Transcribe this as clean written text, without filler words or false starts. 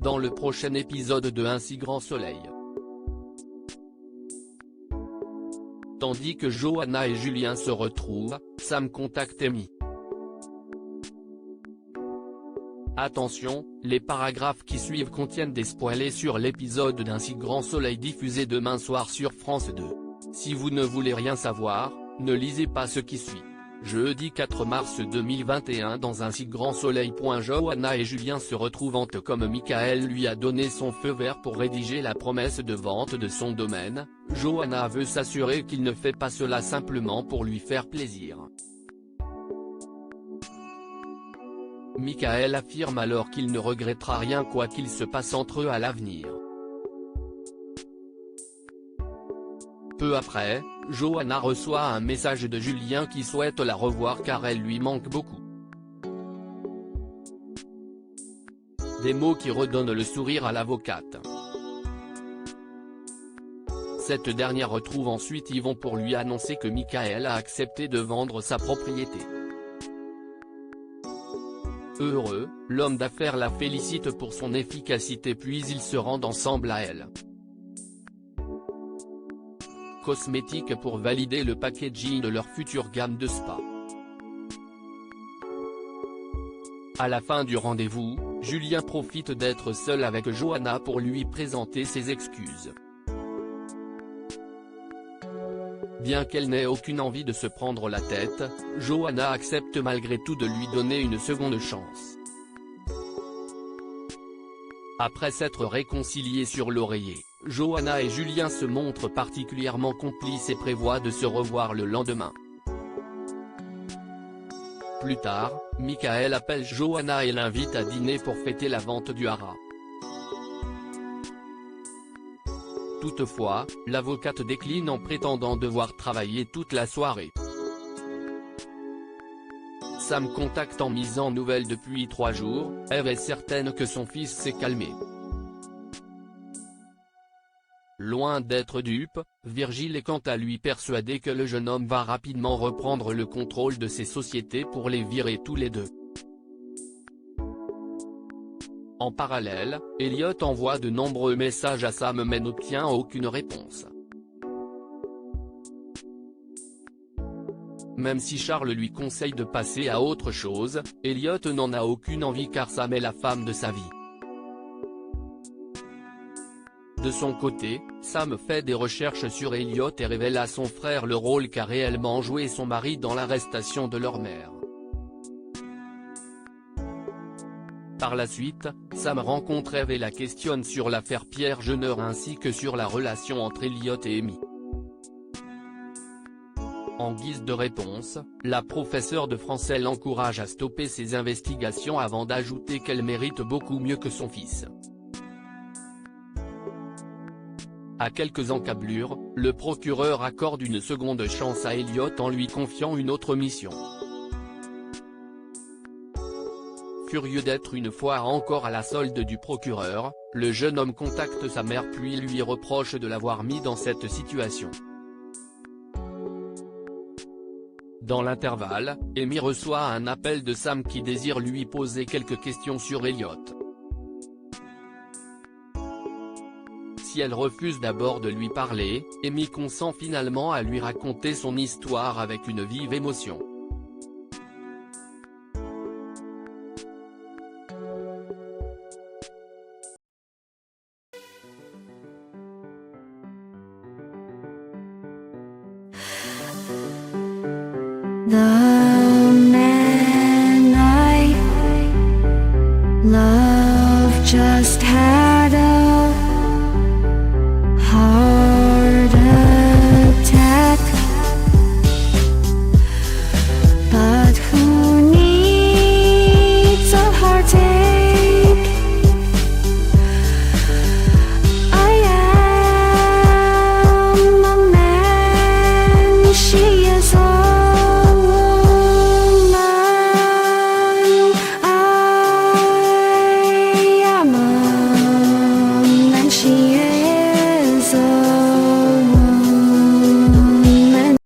dans le prochain épisode de Un si grand soleil. Tandis que Johanna et Julien se retrouvent, Sam contacte Amy. Attention, les paragraphes qui suivent contiennent des spoilers sur l'épisode d'Un si grand soleil diffusé demain soir sur France 2. Si vous ne voulez rien savoir, ne lisez pas ce qui suit. Jeudi 4 mars 2021 dans Un si grand soleil. Johanna et Julien se retrouvent comme Michael lui a donné son feu vert pour rédiger la promesse de vente de son domaine. Johanna veut s'assurer qu'il ne fait pas cela simplement pour lui faire plaisir. Michael affirme alors qu'il ne regrettera rien quoi qu'il se passe entre eux à l'avenir. Peu après, Johanna reçoit un message de Julien qui souhaite la revoir car elle lui manque beaucoup. Des mots qui redonnent le sourire à l'avocate. Cette dernière retrouve ensuite Yvon pour lui annoncer que Michael a accepté de vendre sa propriété. Heureux, l'homme d'affaires la félicite pour son efficacité puis ils se rendent ensemble à elle. Cosmétiques pour valider le packaging de leur future gamme de spa. À la fin du rendez-vous, Julien profite d'être seul avec Johanna pour lui présenter ses excuses. Bien qu'elle n'ait aucune envie de se prendre la tête, Johanna accepte malgré tout de lui donner une seconde chance. Après s'être réconciliés sur l'oreiller, Johanna et Julien se montrent particulièrement complices et prévoient de se revoir le lendemain. Plus tard, Michael appelle Johanna et l'invite à dîner pour fêter la vente du haras. Toutefois, l'avocate décline en prétendant devoir travailler toute la soirée. Sam contacte en misant nouvelles depuis 3 jours, Eve est certaine que son fils s'est calmé. Loin d'être dupe, Virgile est quant à lui persuadé que le jeune homme va rapidement reprendre le contrôle de ses sociétés pour les virer tous les deux. En parallèle, Elliot envoie de nombreux messages à Sam mais n'obtient aucune réponse. Même si Charles lui conseille de passer à autre chose, Elliot n'en a aucune envie car Sam est la femme de sa vie. De son côté, Sam fait des recherches sur Elliot et révèle à son frère le rôle qu'a réellement joué son mari dans l'arrestation de leur mère. Par la suite, Sam rencontre Eve et la questionne sur l'affaire Pierre Jenner ainsi que sur la relation entre Elliot et Amy. En guise de réponse, la professeure de français l'encourage à stopper ses investigations avant d'ajouter qu'elle mérite beaucoup mieux que son fils. À quelques encablures, le procureur accorde une seconde chance à Elliot en lui confiant une autre mission. Furieux d'être une fois encore à la solde du procureur, le jeune homme contacte sa mère puis lui reproche de l'avoir mis dans cette situation. Dans l'intervalle, Amy reçoit un appel de Sam qui désire lui poser quelques questions sur Elliot. Si elle refuse d'abord de lui parler, Amy consent finalement à lui raconter son histoire avec une vive émotion. 날